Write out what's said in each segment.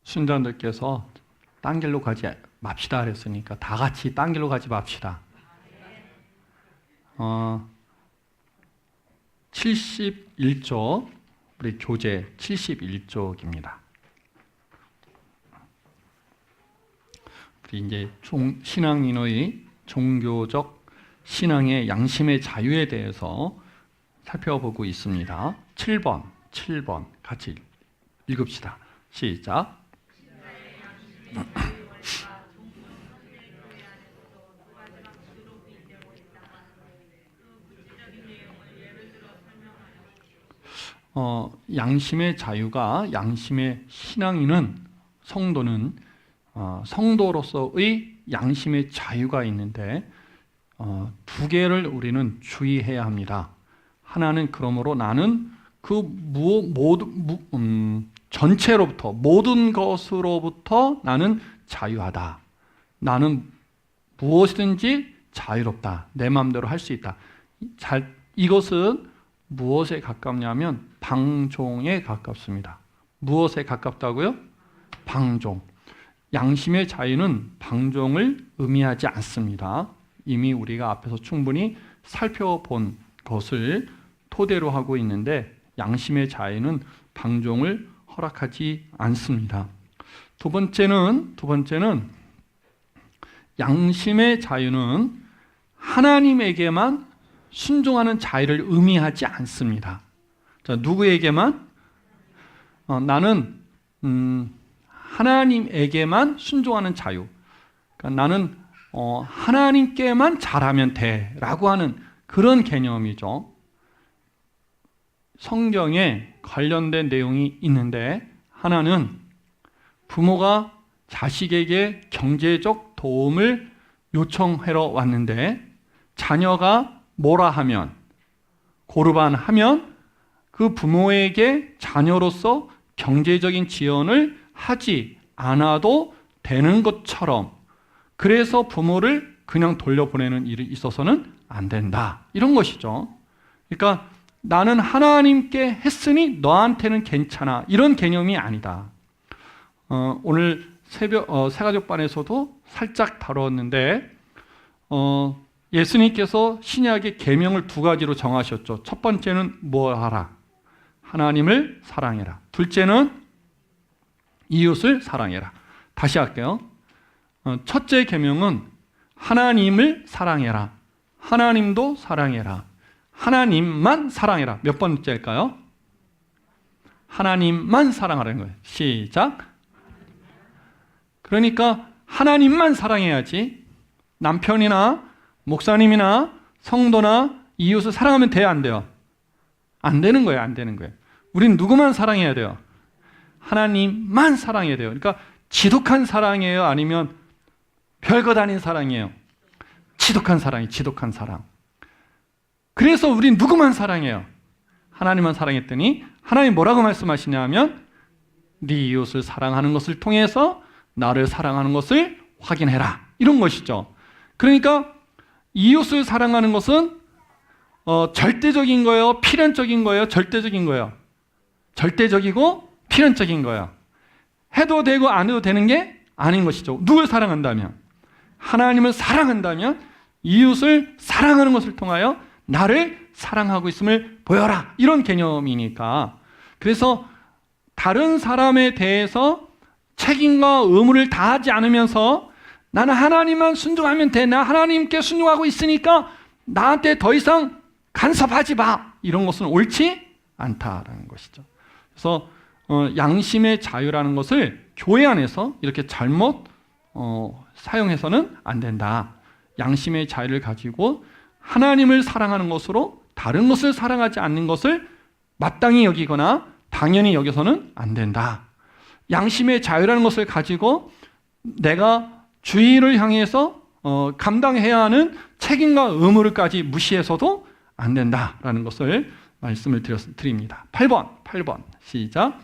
순자들께서 딴 길로 가지 맙시다 그랬으니까 다 같이 딴 길로 가지 맙시다. 71조, 우리 교재 71쪽입니다. 우리 이제 신앙인의 종교적 신앙의 양심의 자유에 대해서 살펴보고 있습니다. 7번 같이 읽읍시다. 시작. 양심의 자유가, 양심의 신앙인은, 성도는 성도로서의 양심의 자유가 있는데 두 개를 우리는 주의해야 합니다. 하나는 그러므로 나는 그 전체로부터, 모든 것으로부터 나는 자유하다. 나는 무엇이든지 자유롭다. 내 마음대로 할 수 있다. 이것은 무엇에 가깝냐면 방종에 가깝습니다. 무엇에 가깝다고요? 방종. 양심의 자유는 방종을 의미하지 않습니다. 이미 우리가 앞에서 충분히 살펴본 것을 토대로 하고 있는데 양심의 자유는 방종을 허락하지 않습니다. 두 번째는 양심의 자유는 하나님에게만 순종하는 자유를 의미하지 않습니다. 자, 누구에게만? 나는 하나님에게만 순종하는 자유. 그러니까 나는 하나님께만 잘하면 돼라고 하는 그런 개념이죠. 성경에 관련된 내용이 있는데 하나는 부모가 자식에게 경제적 도움을 요청하러 왔는데 자녀가 뭐라 하면, 고르반 하면 그 부모에게 자녀로서 경제적인 지원을 하지 않아도 되는 것처럼, 그래서 부모를 그냥 돌려보내는 일이 있어서는 안 된다. 이런 것이죠. 그러니까 나는 하나님께 했으니 너한테는 괜찮아. 이런 개념이 아니다. 오늘 새가족반에서도 살짝 다뤘는데 예수님께서 신약의 계명을 두 가지로 정하셨죠. 첫 번째는 뭐 하라? 하나님을 사랑해라. 둘째는 이웃을 사랑해라. 다시 할게요. 첫째 계명은 하나님을 사랑해라. 하나님도 사랑해라. 하나님만 사랑해라. 몇 번째일까요? 하나님만 사랑하라는 거예요. 시작. 그러니까 하나님만 사랑해야지 남편이나 목사님이나 성도나 이웃을 사랑하면 돼요, 안 돼요? 안 되는 거예요, 안 되는 거예요. 우린 누구만 사랑해야 돼요? 하나님만 사랑해야 돼요. 그러니까 지독한 사랑이에요? 아니면 별것 아닌 사랑이에요? 지독한 사랑이 지독한 사랑. 그래서 우린 누구만 사랑해요? 하나님만 사랑했더니 하나님 뭐라고 말씀하시냐면 네 이웃을 사랑하는 것을 통해서 나를 사랑하는 것을 확인해라. 이런 것이죠. 그러니까 이웃을 사랑하는 것은 절대적인 거예요? 필연적인 거예요? 절대적인 거예요? 절대적이고 필연적인 거예요. 해도 되고 안 해도 되는 게 아닌 것이죠. 누굴 사랑한다면? 하나님을 사랑한다면 이웃을 사랑하는 것을 통하여 나를 사랑하고 있음을 보여라. 이런 개념이니까. 그래서 다른 사람에 대해서 책임과 의무를 다하지 않으면서 나는 하나님만 순종하면 돼. 나 하나님께 순종하고 있으니까 나한테 더 이상 간섭하지 마. 이런 것은 옳지 않다라는 것이죠. 그래서 양심의 자유라는 것을 교회 안에서 이렇게 잘못 사용해서는 안 된다. 양심의 자유를 가지고 하나님을 사랑하는 것으로 다른 것을 사랑하지 않는 것을 마땅히 여기거나 당연히 여겨서는 안 된다. 양심의 자유라는 것을 가지고 내가 주의를 향해서 감당해야 하는 책임과 의무를까지 무시해서도 안 된다라는 것을 말씀을 드립니다. 8번 시작.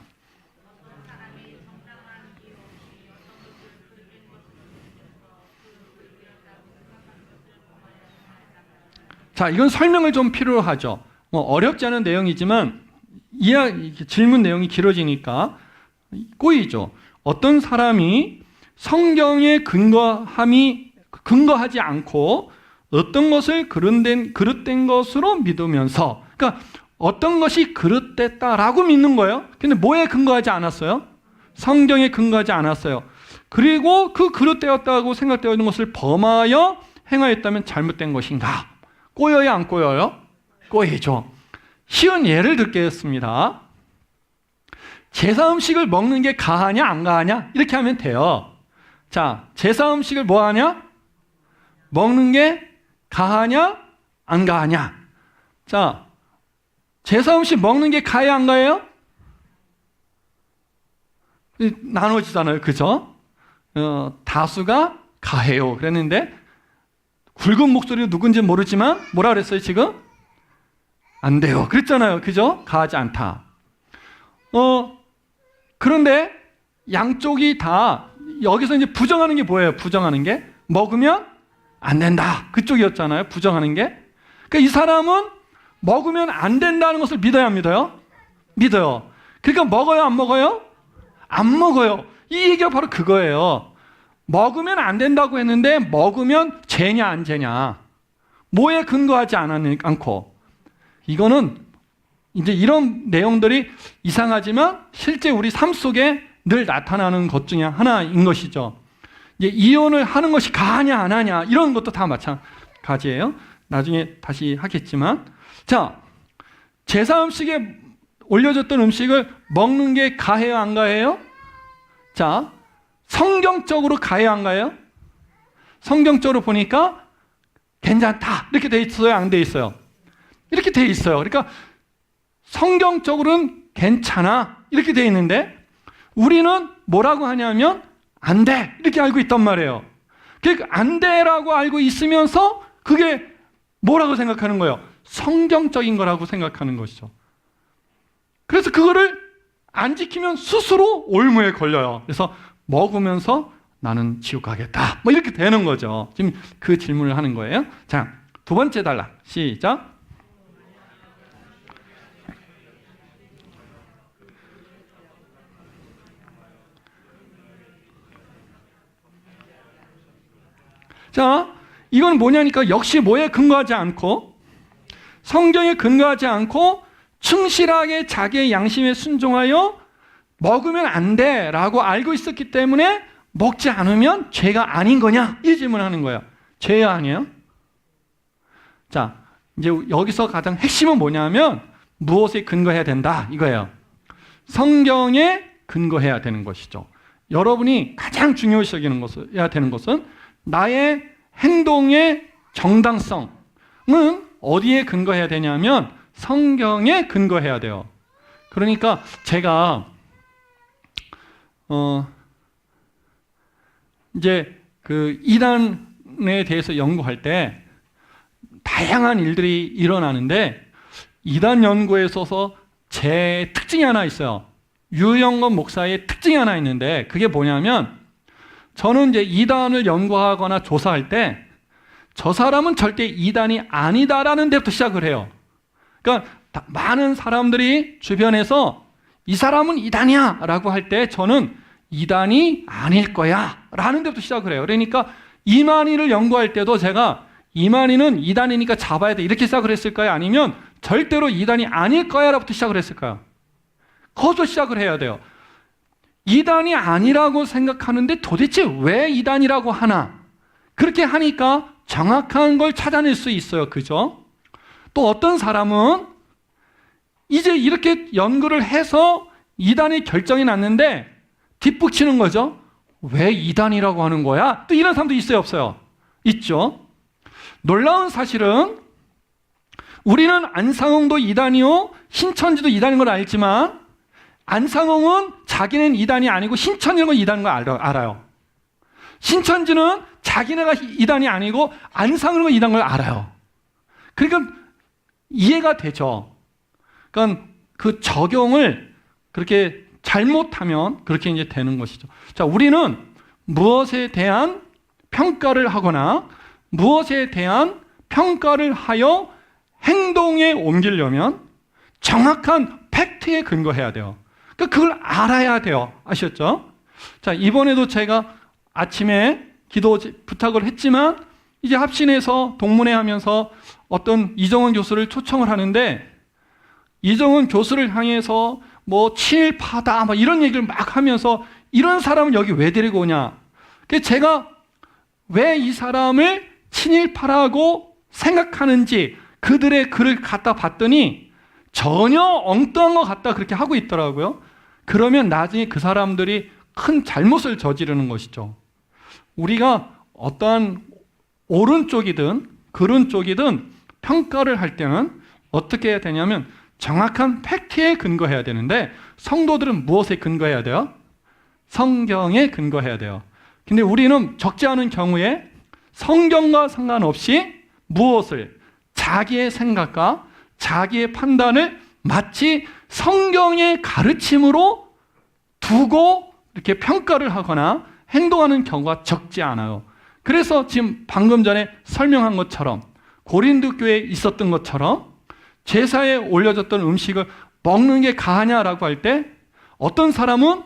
자, 이건 설명을 좀 필요로 하죠. 어렵지 않은 내용이지만 질문 내용이 길어지니까 꼬이죠. 어떤 사람이 성경에 근거하지 않고 어떤 것을 그릇된 것으로 믿으면서, 그러니까 어떤 것이 그릇됐다라고 믿는 거예요. 근데 뭐에 근거하지 않았어요? 성경에 근거하지 않았어요. 그리고 그 그릇되었다고 생각되어 있는 것을 범하여 행하였다면 잘못된 것인가? 꼬여요, 안 꼬여요? 꼬이죠. 쉬운 예를 듣겠습니다. 제사 음식을 먹는 게 가하냐 안 가하냐? 이렇게 하면 돼요. 자, 제사 음식을 뭐 하냐? 먹는 게 가하냐 안 가하냐? 자, 제사 음식 먹는 게 가해요 안 가해요? 나눠지잖아요, 그죠? 다수가 가해요 그랬는데 굵은 목소리로 누군지 모르지만 뭐라 그랬어요 지금? 안 돼요 그랬잖아요, 그죠? 가하지 않다. 그런데 양쪽이 다 여기서 이제 부정하는 게 뭐예요? 부정하는 게 먹으면 안 된다 그쪽이었잖아요, 부정하는 게. 그러니까 이 사람은 먹으면 안 된다는 것을 믿어야 안 믿어요? 믿어요. 그러니까 먹어요 안 먹어요? 안 먹어요. 이 얘기가 바로 그거예요. 먹으면 안 된다고 했는데 먹으면 죄냐 안 죄냐, 뭐에 근거하지 않고. 이거는 이제 이런 내용들이 이상하지만 실제 우리 삶 속에 늘 나타나는 것 중에 하나인 것이죠. 이제 이혼을 하는 것이 가하냐 안 하냐 이런 것도 다 마찬가지예요. 나중에 다시 하겠지만, 자, 제사 음식에 올려졌던 음식을 먹는 게 가해요 안 가해요? 자, 성경적으로 가해요 안 가해요? 성경적으로 보니까 괜찮다 이렇게 돼 있어요 안 돼 있어요? 이렇게 돼 있어요. 그러니까 성경적으로는 괜찮아 이렇게 돼 있는데 우리는 뭐라고 하냐면 안 돼 이렇게 알고 있단 말이에요. 그러니까 안 돼라고 알고 있으면서 그게 뭐라고 생각하는 거예요? 성경적인 거라고 생각하는 것이죠. 그래서 그거를 안 지키면 스스로 올무에 걸려요. 그래서 먹으면서 나는 지옥 가겠다 뭐 이렇게 되는 거죠. 지금 그 질문을 하는 거예요. 자, 두 번째 단락 시작. 자, 이건 뭐냐니까 역시 뭐에 근거하지 않고 성경에 근거하지 않고 충실하게 자기의 양심에 순종하여 먹으면 안 돼라고 알고 있었기 때문에 먹지 않으면 죄가 아닌 거냐? 이 질문을 하는 거예요. 죄야 아니에요? 자, 이제 여기서 가장 핵심은 뭐냐면 무엇에 근거해야 된다 이거예요. 성경에 근거해야 되는 것이죠. 여러분이 가장 중요시 여기는 것이어야 되는 것은 나의 행동의 정당성은 어디에 근거해야 되냐면 성경에 근거해야 돼요. 그러니까 제가 이제 그 이단에 대해서 연구할 때 다양한 일들이 일어나는데 이단 연구에 있어서 제 특징이 하나 있어요. 유영건 목사의 특징이 하나 있는데 그게 뭐냐면 저는 이제 이단을 연구하거나 조사할 때 저 사람은 절대 이단이 아니다라는 데부터 시작을 해요. 그러니까 많은 사람들이 주변에서 이 사람은 이단이야 라고 할 때 저는 이단이 아닐 거야 라는 데부터 시작을 해요. 그러니까 이만희를 연구할 때도 제가 이만희는 이단이니까 잡아야 돼 이렇게 시작을 했을까요? 아니면 절대로 이단이 아닐 거야 라부터 시작을 했을까요? 거기서 시작을 해야 돼요. 이단이 아니라고 생각하는데 도대체 왜 이단이라고 하나? 그렇게 하니까 정확한 걸 찾아낼 수 있어요. 그죠? 또 어떤 사람은 이제 이렇게 연구를 해서 이단이 결정이 났는데 뒷북치는 거죠. 왜 이단이라고 하는 거야? 또 이런 사람도 있어요, 없어요? 있죠. 놀라운 사실은 우리는 안상홍도 이단이요 신천지도 이단인 걸 알지만 안상홍은 자기는 이단이 아니고 신천지는 건 이단인 걸 알아요. 신천지는 자기네가 이단이 아니고 안상홍은 이단인 걸 알아요. 그러니까 이해가 되죠. 그러니까 그 적용을 그렇게 잘못하면 그렇게 이제 되는 것이죠. 자, 우리는 무엇에 대한 평가를 하거나 무엇에 대한 평가를 하여 행동에 옮기려면 정확한 팩트에 근거해야 돼요. 그러니까 그걸 알아야 돼요. 아셨죠? 자, 이번에도 제가 아침에 기도 부탁을 했지만 이제 합신해서 동문회 하면서 어떤 이정원 교수를 초청을 하는데 이정원 교수를 향해서 뭐 친일파다 뭐 이런 얘기를 막 하면서 이런 사람을 여기 왜 데리고 오냐. 그래서 제가 왜 이 사람을 친일파라고 생각하는지 그들의 글을 갖다 봤더니 전혀 엉뚱한 것 같다 그렇게 하고 있더라고요. 그러면 나중에 그 사람들이 큰 잘못을 저지르는 것이죠. 우리가 어떠한 옳은 쪽이든 그른 쪽이든 평가를 할 때는 어떻게 해야 되냐면 정확한 팩트에 근거해야 되는데 성도들은 무엇에 근거해야 돼요? 성경에 근거해야 돼요. 근데 우리는 적지 않은 경우에 성경과 상관없이 무엇을 자기의 생각과 자기의 판단을 마치 성경의 가르침으로 두고 이렇게 평가를 하거나 행동하는 경우가 적지 않아요. 그래서 지금 방금 전에 설명한 것처럼 고린도 교회에 있었던 것처럼 제사에 올려졌던 음식을 먹는 게 가하냐라고 할 때 어떤 사람은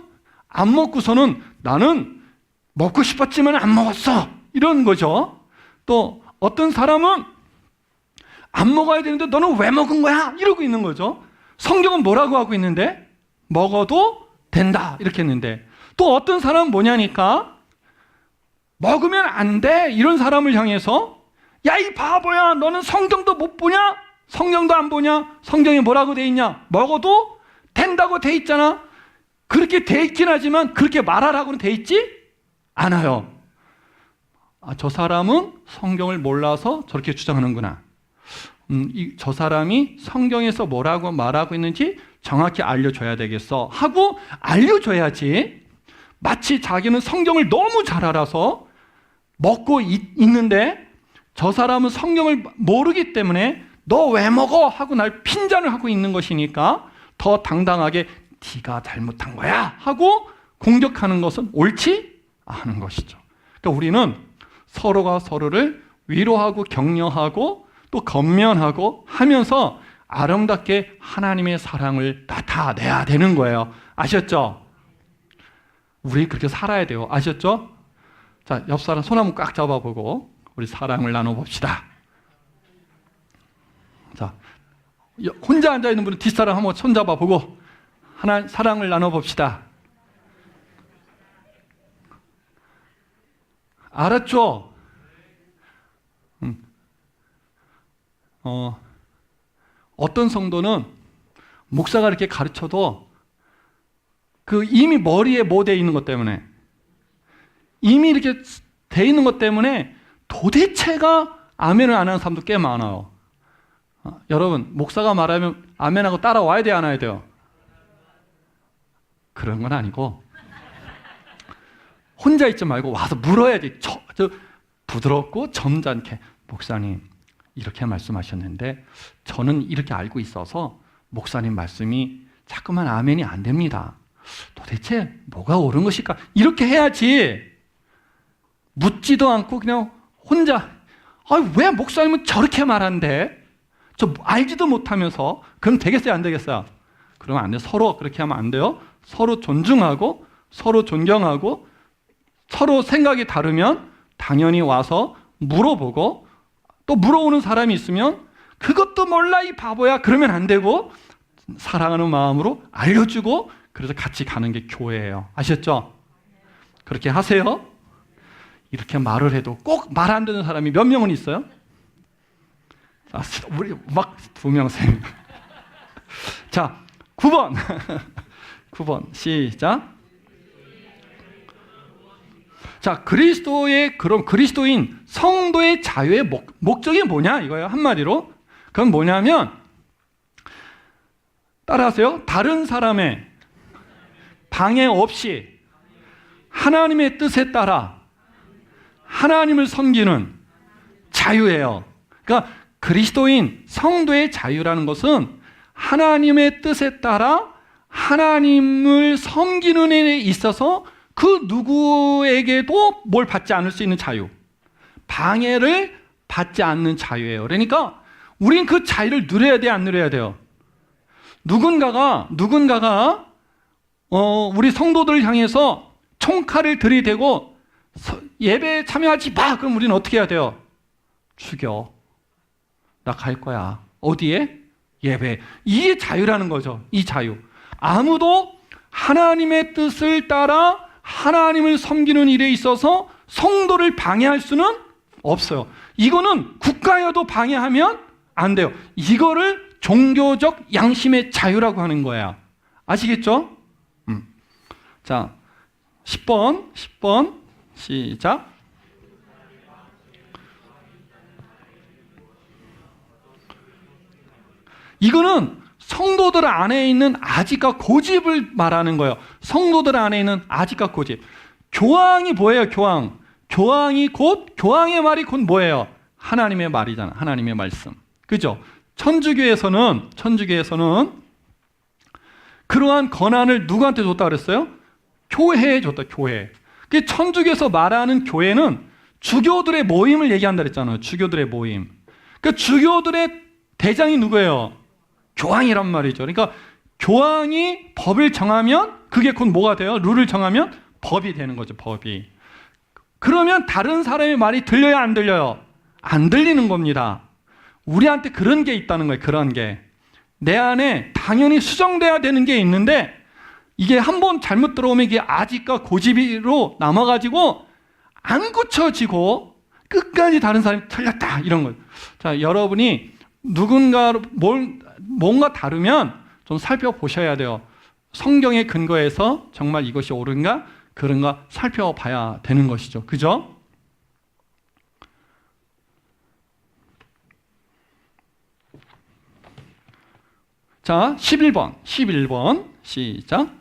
안 먹고서는 나는 먹고 싶었지만 안 먹었어 이런 거죠. 또 어떤 사람은 안 먹어야 되는데 너는 왜 먹은 거야? 이러고 있는 거죠. 성경은 뭐라고 하고 있는데 먹어도 된다 이렇게 했는데 또 어떤 사람은 뭐냐니까 먹으면 안 돼 이런 사람을 향해서 야 이 바보야 너는 성경도 못 보냐? 성경도 안 보냐? 성경에 뭐라고 돼 있냐? 먹어도 된다고 돼 있잖아. 그렇게 돼 있긴 하지만 그렇게 말하라고는 돼 있지 않아요. 저 사람은 성경을 몰라서 저렇게 주장하는구나. 저 사람이 성경에서 뭐라고 말하고 있는지 정확히 알려줘야 되겠어 하고 알려줘야지. 마치 자기는 성경을 너무 잘 알아서 먹고 있는데 저 사람은 성경을 모르기 때문에 너 왜 먹어? 하고 날 핀잔을 하고 있는 것이니까 더 당당하게 네가 잘못한 거야 하고 공격하는 것은 옳지 않은 것이죠. 그러니까 우리는 서로가 서로를 위로하고 격려하고 또 건면하고 하면서 아름답게 하나님의 사랑을 나타내야 되는 거예요. 아셨죠? 우리 그렇게 살아야 돼요. 아셨죠? 자, 옆 사람 손 한번 꽉 잡아보고 우리 사랑을 나눠봅시다. 자, 혼자 앉아있는 분은 뒷사람 한번 손 잡아보고 하나 사랑을 나눠봅시다. 알았죠? 어떤 성도는 목사가 이렇게 가르쳐도 그 이미 머리에 뭐 돼 있는 것 때문에 이미 이렇게 돼 있는 것 때문에 도대체가 아멘을 안 하는 사람도 꽤 많아요. 여러분 목사가 말하면 아멘하고 따라와야 돼요, 안 와야 돼요? 그런 건 아니고 혼자 있지 말고 와서 물어야지. 부드럽고 점잖게 목사님 이렇게 말씀하셨는데 저는 이렇게 알고 있어서 목사님 말씀이 자꾸만 아멘이 안 됩니다. 도대체 뭐가 옳은 것일까? 이렇게 해야지. 묻지도 않고 그냥 혼자 왜 목사님은 저렇게 말한대? 저 알지도 못하면서 그럼 되겠어요, 안 되겠어요? 그러면 안 돼요. 서로 그렇게 하면 안 돼요. 서로 존중하고 서로 존경하고 서로 생각이 다르면 당연히 와서 물어보고 또 물어오는 사람이 있으면 그것도 몰라 이 바보야 그러면 안 되고 사랑하는 마음으로 알려주고 그래서 같이 가는 게 교회예요. 아셨죠? 그렇게 하세요. 이렇게 말을 해도 꼭 말 안 듣는 사람이 몇 명은 있어요? 우리 막 2명, 3명. 자, 9번. 9번 시작. 자, 그럼 그리스도인 성도의 자유의 목적이 뭐냐 이거예요. 한마디로 그건 뭐냐면 따라하세요. 다른 사람의 방해 없이 하나님의 뜻에 따라 하나님을 섬기는 자유예요. 그러니까 그리스도인 성도의 자유라는 것은 하나님의 뜻에 따라 하나님을 섬기는 데 있어서 그 누구에게도 뭘 받지 않을 수 있는 자유, 방해를 받지 않는 자유예요. 그러니까 우린 그 자유를 누려야 돼, 안 누려야 돼요? 누군가가 우리 성도들을 향해서 총칼을 들이대고 예배에 참여하지 마. 그럼 우리는 어떻게 해야 돼요? 죽여. 나 갈 거야. 어디에? 예배. 이게 자유라는 거죠. 이 자유. 아무도 하나님의 뜻을 따라 하나님을 섬기는 일에 있어서 성도를 방해할 수는 없어요. 이거는 국가여도 방해하면 안 돼요. 이거를 종교적 양심의 자유라고 하는 거야. 아시겠죠? 자, 10번 시작. 이거는 성도들 안에 있는 아직과 고집을 말하는 거예요. 성도들 안에 있는 아직과 고집. 교황이 뭐예요? 교황이 곧, 교황의 말이 곧 뭐예요? 하나님의 말이잖아. 하나님의 말씀. 그죠? 천주교에서는 그러한 권한을 누구한테 줬다 그랬어요? 교회에 줬다, 교회. 그 천주교에서 말하는 교회는 주교들의 모임을 얘기한다 그랬잖아요. 주교들의 모임. 그 주교들의 대장이 누구예요? 교황이란 말이죠. 그러니까 교황이 법을 정하면 그게 곧 뭐가 돼요? 룰을 정하면 법이 되는 거죠, 법이. 그러면 다른 사람의 말이 들려요, 안 들려요? 안 들리는 겁니다. 우리한테 그런 게 있다는 거예요, 그런 게. 내 안에 당연히 수정돼야 되는 게 있는데 이게 한번 잘못 들어오면 이게 아직과 고집으로 남아가지고 안 고쳐지고 끝까지 다른 사람이 틀렸다, 이런 거예요. 자, 여러분이 누군가 뭔가 다르면 좀 살펴보셔야 돼요. 성경의 근거에서 정말 이것이 옳은가 그런가 살펴봐야 되는 것이죠. 그죠? 자, 11번 시작.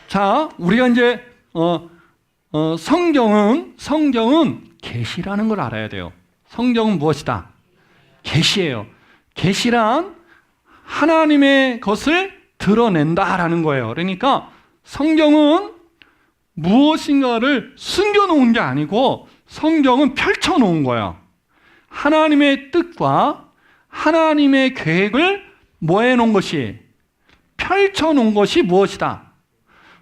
자, 우리가 이제 성경은 계시라는 걸 알아야 돼요. 성경은 무엇이다? 계시예요. 계시란 하나님의 것을 드러낸다라는 거예요. 그러니까 성경은 무엇인가를 숨겨놓은 게 아니고 성경은 펼쳐놓은 거예요. 하나님의 뜻과 하나님의 계획을 뭐 해놓은 것이? 펼쳐놓은 것이 무엇이다?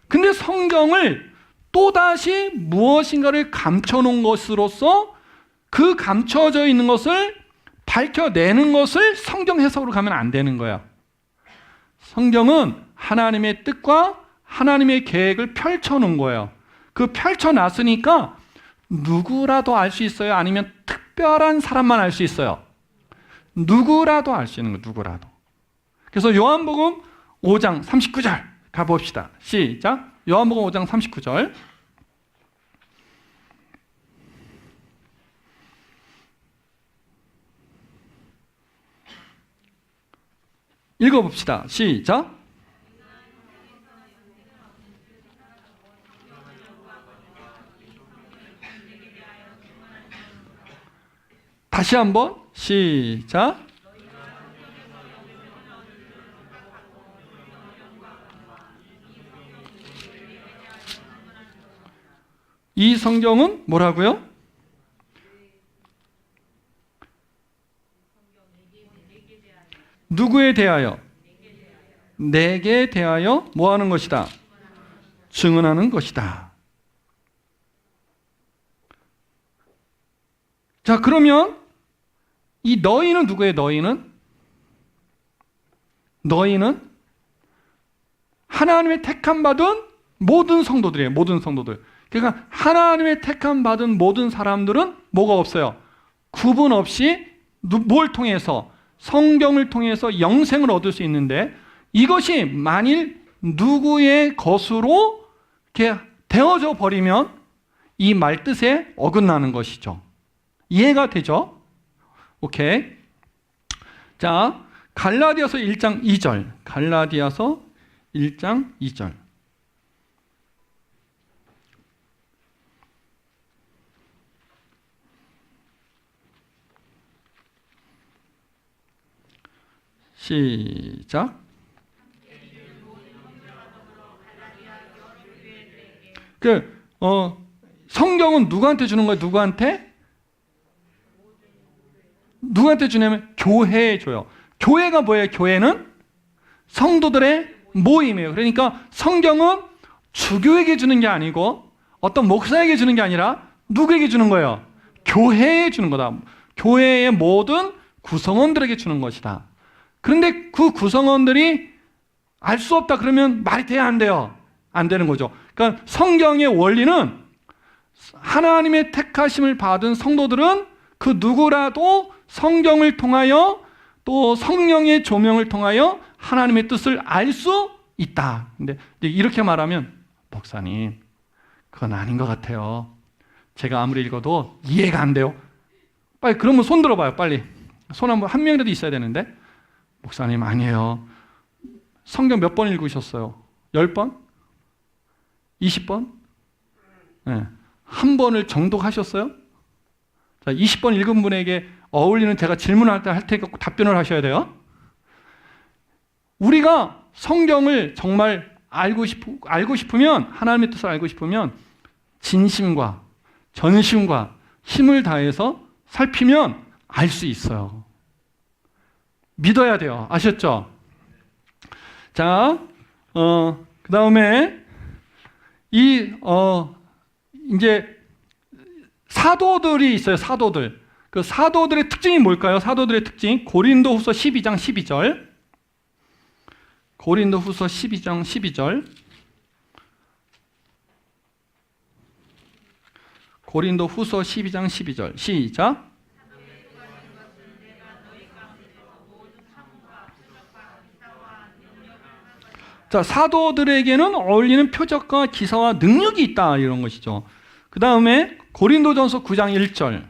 근데 성경을 또다시 무엇인가를 감춰놓은 것으로서 그 감춰져 있는 것을 밝혀내는 것을 성경 해석으로 가면 안 되는 거예요. 성경은 하나님의 뜻과 하나님의 계획을 펼쳐놓은 거예요. 그 펼쳐놨으니까 누구라도 알 수 있어요? 아니면 특별한 사람만 알 수 있어요? 누구라도 알 수 있는 거예요. 누구라도. 그래서 요한복음 5장 39절 가봅시다. 시작. 요한복음 5장 39절. 읽어봅시다. 시작. 다시 한번 시작. 이 성경은 뭐라고요? 누구에 대하여? 내게 대하여 뭐 하는 것이다? 증언하는 것이다. 자, 그러면 이 너희는 누구예요? 너희는 하나님의 택함 받은 모든 성도들이에요. 모든 성도들. 그러니까 하나님의 택함 받은 모든 사람들은 뭐가 없어요? 구분 없이 뭘 통해서? 성경을 통해서 영생을 얻을 수 있는데 이것이 만일 누구의 것으로 이렇게 되어져 버리면 이 말 뜻에 어긋나는 것이죠. 이해가 되죠? 오케이. 자, 갈라디아서 1장 2절. 갈라디아서 1장 2절. 시작. 성경은 누구한테 주는 거예요? 누구한테? 누구한테 주냐면 교회에 줘요. 교회가 뭐예요? 교회는 성도들의 모임이에요. 그러니까 성경은 주교에게 주는 게 아니고 어떤 목사에게 주는 게 아니라 누구에게 주는 거예요? 교회에 주는 거다. 교회의 모든 구성원들에게 주는 것이다. 그런데 그 구성원들이 알 수 없다 그러면 말이 돼야 안 돼요? 안 되는 거죠. 그러니까 성경의 원리는 하나님의 택하심을 받은 성도들은 그 누구라도 성경을 통하여 또 성령의 조명을 통하여 하나님의 뜻을 알 수 있다. 근데 이렇게 말하면 목사님 그건 아닌 것 같아요. 제가 아무리 읽어도 이해가 안 돼요. 빨리 그러면 손 들어봐요. 빨리 손 한 명이라도 있어야 되는데. 목사님 아니에요. 성경 몇 번 읽으셨어요? 10번? 20번? 네. 한 번을 정독하셨어요? 자, 20번 읽은 분에게 어울리는 제가 질문할 때 할 테니까 꼭 답변을 하셔야 돼요. 우리가 성경을 정말 알고 싶으면, 하나님의 뜻을 알고 싶으면 진심과 전심과 힘을 다해서 살피면 알 수 있어요. 믿어야 돼요. 아셨죠? 자, 그 다음에 이제 사도들이 있어요. 사도들. 그 사도들의 특징이 뭘까요? 사도들의 특징. 고린도후서 12장 12절. 고린도후서 12장 12절. 고린도후서 12장 12절. 시작. 자, 사도들에게는 어울리는 표적과 기사와 능력이 있다 이런 것이죠. 그 다음에 고린도전서 9장 1절.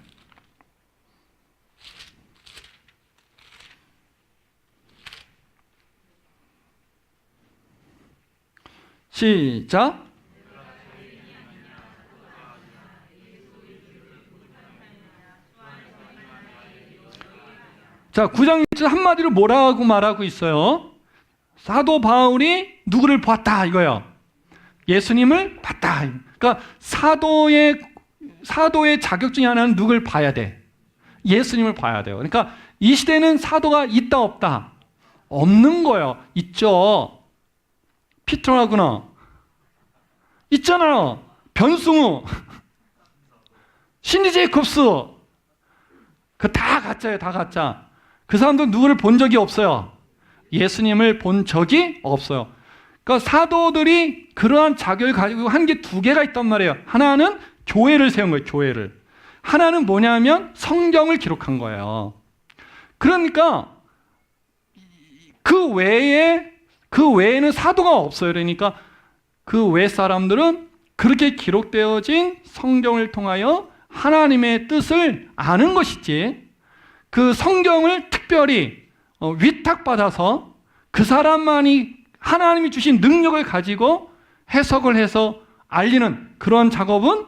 시작. 자, 9장 1절 한마디로 뭐라고 말하고 있어요? 사도 바울이 누구를 봤다 이거예요. 예수님을 봤다. 그러니까 사도의 자격 중에 하나는 누굴 봐야 돼? 예수님을 봐야 돼요. 그러니까 이 시대는 사도가 있다 없다? 없는 거예요. 있죠. 피터라구나. 있잖아요. 변승우. 신디 제이콥스. 그 다 가짜예요. 다 가짜. 그 사람들은 누구를 본 적이 없어요. 예수님을 본 적이 없어요. 그러니까 사도들이 그러한 자격을 가지고 한 게 두 개가 있단 말이에요. 하나는 교회를 세운 거예요. 교회를. 하나는 뭐냐면 성경을 기록한 거예요. 그러니까 그 외에는 사도가 없어요. 그러니까 그 외 사람들은 그렇게 기록되어진 성경을 통하여 하나님의 뜻을 아는 것이지, 그 성경을 특별히 위탁받아서 그 사람만이 하나님이 주신 능력을 가지고 해석을 해서 알리는 그런 작업은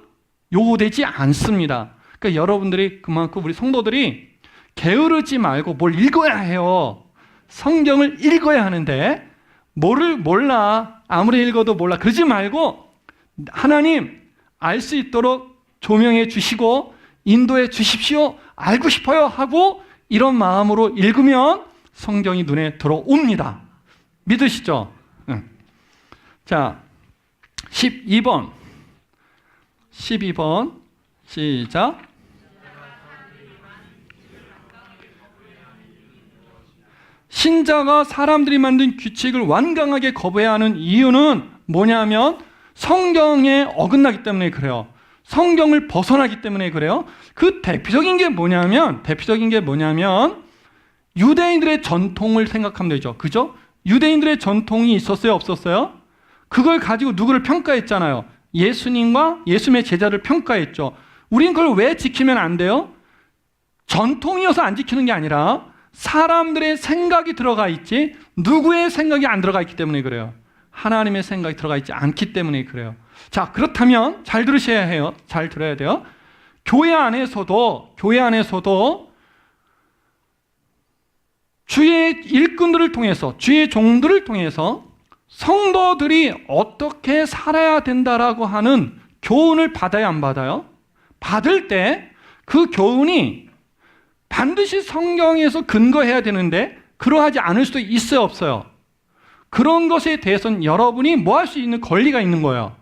요구되지 않습니다. 그러니까 여러분들이 그만큼 우리 성도들이 게으르지 말고 뭘 읽어야 해요. 성경을 읽어야 하는데 뭐를 몰라, 아무리 읽어도 몰라 그러지 말고 하나님 알 수 있도록 조명해 주시고 인도해 주십시오. 알고 싶어요 하고 이런 마음으로 읽으면 성경이 눈에 들어옵니다. 믿으시죠? 응. 자, 12번 시작. 신자가 사람들이 만든 규칙을 완강하게 거부해야 하는 이유는 뭐냐면 성경에 어긋나기 때문에 그래요. 성경을 벗어나기 때문에 그래요. 그 대표적인 게 뭐냐면 유대인들의 전통을 생각하면 되죠. 그죠? 유대인들의 전통이 있었어요? 없었어요? 그걸 가지고 누구를 평가했잖아요. 예수님과 예수님의 제자를 평가했죠. 우린 그걸 왜 지키면 안 돼요? 전통이어서 안 지키는 게 아니라 사람들의 생각이 들어가 있지 누구의 생각이 안 들어가 있기 때문에 그래요. 하나님의 생각이 들어가 있지 않기 때문에 그래요. 자, 그렇다면 잘 들으셔야 해요. 잘 들어야 돼요. 교회 안에서도 주의 일꾼들을 통해서, 주의 종들을 통해서 성도들이 어떻게 살아야 된다라고 하는 교훈을 받아야 안 받아요? 받을 때 그 교훈이 반드시 성경에서 근거해야 되는데 그러하지 않을 수도 있어요, 없어요? 그런 것에 대해서는 여러분이 뭐 할 수 있는 권리가 있는 거예요.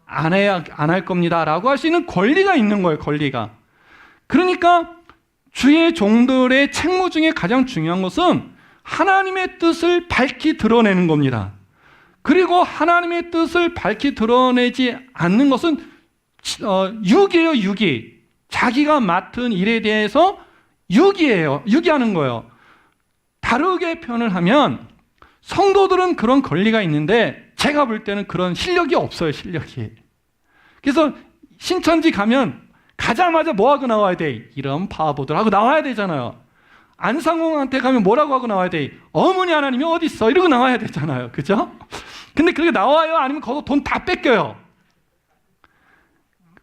안 할 겁니다 라고 할 수 있는 권리가 있는 거예요, 권리가. 그러니까 주의 종들의 책무 중에 가장 중요한 것은 하나님의 뜻을 밝히 드러내는 겁니다. 그리고 하나님의 뜻을 밝히 드러내지 않는 것은 유기예요, 유기. 자기가 맡은 일에 대해서 유기예요. 유기하는 거예요. 다르게 표현을 하면 성도들은 그런 권리가 있는데 제가 볼 때는 그런 실력이 없어요, 실력이. 그래서 신천지 가면 가자마자 뭐 하고 나와야 돼? 이런 바보들 하고 나와야 되잖아요. 안상홍한테 가면 뭐라고 하고 나와야 돼? 어머니 하나님이 어디 있어? 이러고 나와야 되잖아요. 그죠? 근데 그렇게 나와요? 아니면 거기서 돈 다 뺏겨요?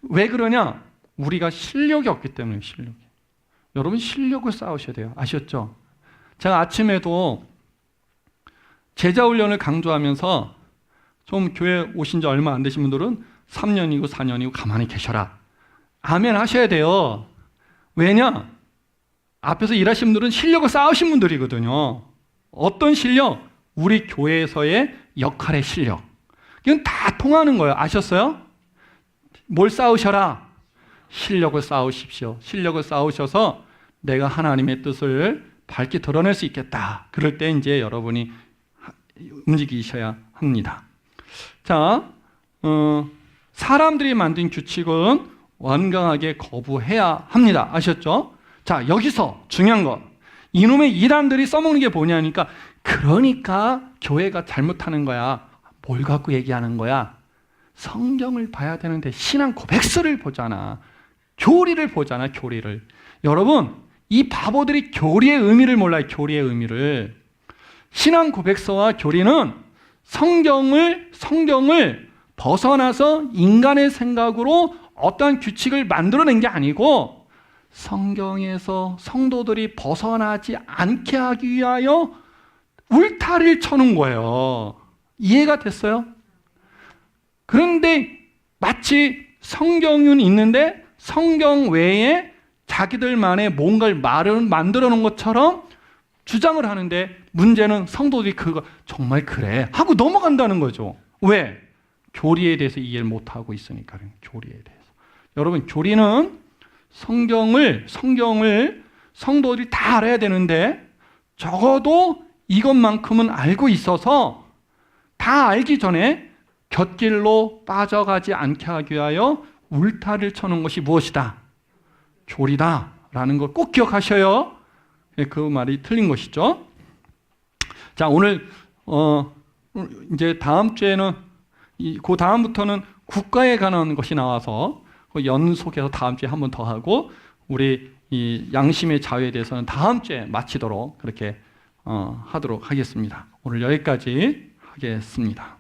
왜 그러냐? 우리가 실력이 없기 때문에. 실력이. 여러분 실력을 쌓으셔야 돼요. 아셨죠? 제가 아침에도 제자훈련을 강조하면서 좀 교회 오신 지 얼마 안 되신 분들은 3년이고 4년이고 가만히 계셔라. 아멘 하셔야 돼요. 왜냐? 앞에서 일하신 분들은 실력을 쌓으신 분들이거든요. 어떤 실력? 우리 교회에서의 역할의 실력. 이건 다 통하는 거예요. 아셨어요? 뭘 쌓으셔라? 실력을 쌓으십시오. 실력을 쌓으셔서 내가 하나님의 뜻을 밝게 드러낼 수 있겠다. 그럴 때 이제 여러분이 움직이셔야 합니다. 자, 사람들이 만든 규칙은 완강하게 거부해야 합니다. 아셨죠? 자, 여기서 중요한 것. 이놈의 이단들이 써먹는 게 뭐냐니까, 그러니까 교회가 잘못하는 거야. 뭘 갖고 얘기하는 거야? 성경을 봐야 되는데 신앙 고백서를 보잖아. 교리를 보잖아, 교리를. 여러분, 이 바보들이 교리의 의미를 몰라요, 교리의 의미를. 신앙 고백서와 교리는 성경을 벗어나서 인간의 생각으로 어떠한 규칙을 만들어낸 게 아니고 성경에서 성도들이 벗어나지 않게 하기 위하여 울타리를 쳐놓은 거예요. 이해가 됐어요? 그런데 마치 성경은 있는데 성경 외에 자기들만의 뭔가를 만들어 놓은 것처럼 주장을 하는데, 문제는 성도들이 그거 정말 그래 하고 넘어간다는 거죠. 왜? 교리에 대해서 이해를 못하고 있으니까. 교리에 대해서. 여러분, 교리는 성경을 성도들이 다 알아야 되는데 적어도 이것만큼은 알고 있어서 다 알기 전에 곁길로 빠져가지 않게 하기 위하여 울타리를 쳐놓은 것이 무엇이다? 교리다 라는 걸 꼭 기억하셔요. 그 말이 틀린 것이죠. 자, 오늘 이제 다음 주에는 그 다음부터는 국가에 관한 것이 나와서 연속해서 다음 주에 한 번 더 하고, 우리 이 양심의 자유에 대해서는 다음 주에 마치도록 그렇게 하도록 하겠습니다. 오늘 여기까지 하겠습니다.